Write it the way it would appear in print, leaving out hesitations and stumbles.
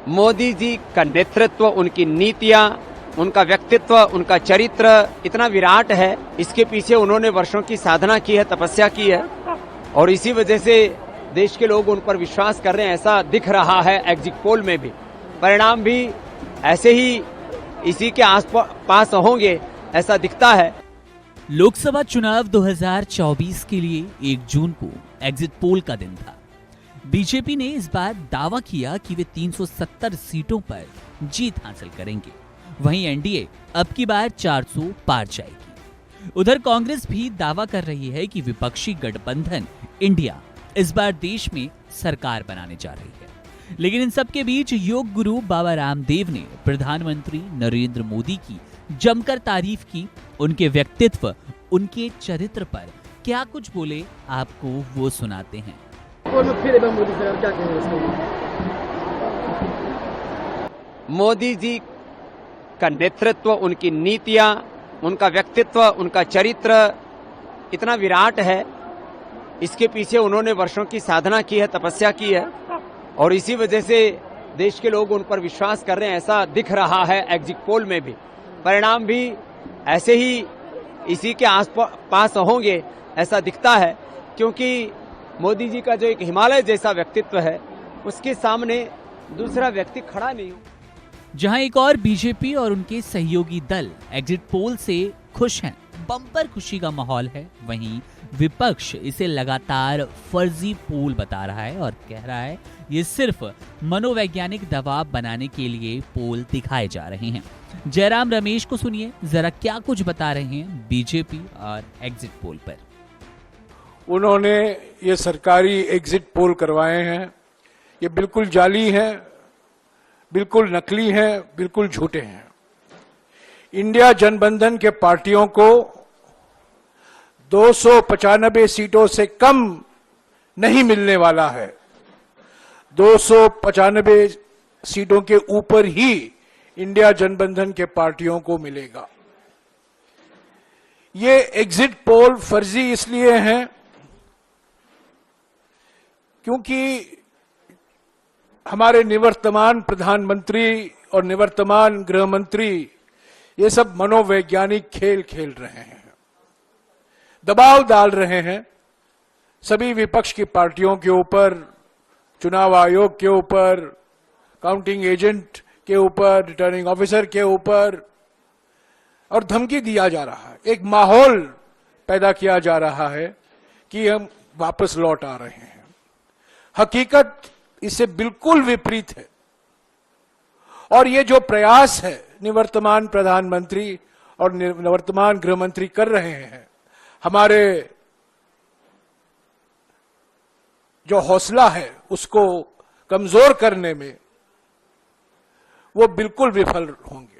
मोदी जी का नेतृत्व, उनकी नीतियां, उनका व्यक्तित्व, उनका चरित्र इतना विराट है। इसके पीछे उन्होंने वर्षों की साधना की है, तपस्या की है और इसी वजह से देश के लोग उन पर विश्वास कर रहे हैं। ऐसा दिख रहा है एग्जिट पोल में भी। परिणाम भी ऐसे ही इसी के आसपास होंगे, ऐसा दिखता है। लोकसभा चुनाव 2024 के लिए 1 जून को एग्जिट पोल का दिन था। बीजेपी ने इस बार दावा किया कि वे 370 सीटों पर जीत हासिल करेंगे। वहीं एनडीए अब की बार 400 पार जाएगी। उधर कांग्रेस भी दावा कर रही है कि विपक्षी गठबंधन इंडिया इस बार देश में सरकार बनाने जा रही है। लेकिन इन सब के बीच योग गुरु बाबा रामदेव ने प्रधानमंत्री नरेंद्र मोदी की जमकर तारीफ की। उनके व्यक्तित्व, उनके चरित्र पर क्या कुछ बोले, आपको वो सुनाते हैं। मोदी जी का नेतृत्व, उनकी नीतियां, उनका व्यक्तित्व, उनका चरित्र इतना विराट है। इसके पीछे उन्होंने वर्षों की साधना की है, तपस्या की है और इसी वजह से देश के लोग उन पर विश्वास कर रहे हैं। ऐसा दिख रहा है एग्जिट पोल में भी। परिणाम भी ऐसे ही इसी के आसपास होंगे, ऐसा दिखता है, क्योंकि मोदी जी का जो एक हिमालय जैसा व्यक्तित्व है, उसके सामने दूसरा व्यक्ति खड़ा नहीं हो। जहां एक और बीजेपी और उनके सहयोगी दल एग्जिट पोल से खुश हैं, बम्पर खुशी का माहौल है, वहीं विपक्ष इसे लगातार फर्जी पोल बता रहा है और कह रहा है ये सिर्फ मनोवैज्ञानिक दबाव बनाने के लिए पोल दिखाए जा रहे हैं। जयराम रमेश को सुनिए जरा क्या कुछ बता रहे हैं बीजेपी और एग्जिट पोल पर। उन्होंने ये सरकारी एग्जिट पोल करवाए हैं, ये बिल्कुल जाली हैं, बिल्कुल नकली हैं, बिल्कुल झूठे हैं। इंडिया गठबंधन के पार्टियों को 295 सीटों से कम नहीं मिलने वाला है। 295 सीटों के ऊपर ही इंडिया गठबंधन के पार्टियों को मिलेगा। ये एग्जिट पोल फर्जी इसलिए हैं क्योंकि हमारे निवर्तमान प्रधानमंत्री और निवर्तमान गृह मंत्री ये सब मनोवैज्ञानिक खेल खेल रहे हैं, दबाव डाल रहे हैं सभी विपक्ष की पार्टियों के ऊपर, चुनाव आयोग के ऊपर, काउंटिंग एजेंट के ऊपर, रिटर्निंग ऑफिसर के ऊपर, और धमकी दिया जा रहा है। एक माहौल पैदा किया जा रहा है कि हम वापस लौट आ रहे हैं। हकीकत इससे बिल्कुल विपरीत है। और ये जो प्रयास है निवर्तमान प्रधानमंत्री और निवर्तमान गृह मंत्री कर रहे हैं, हमारे जो हौसला है उसको कमजोर करने में, वो बिल्कुल विफल होंगे।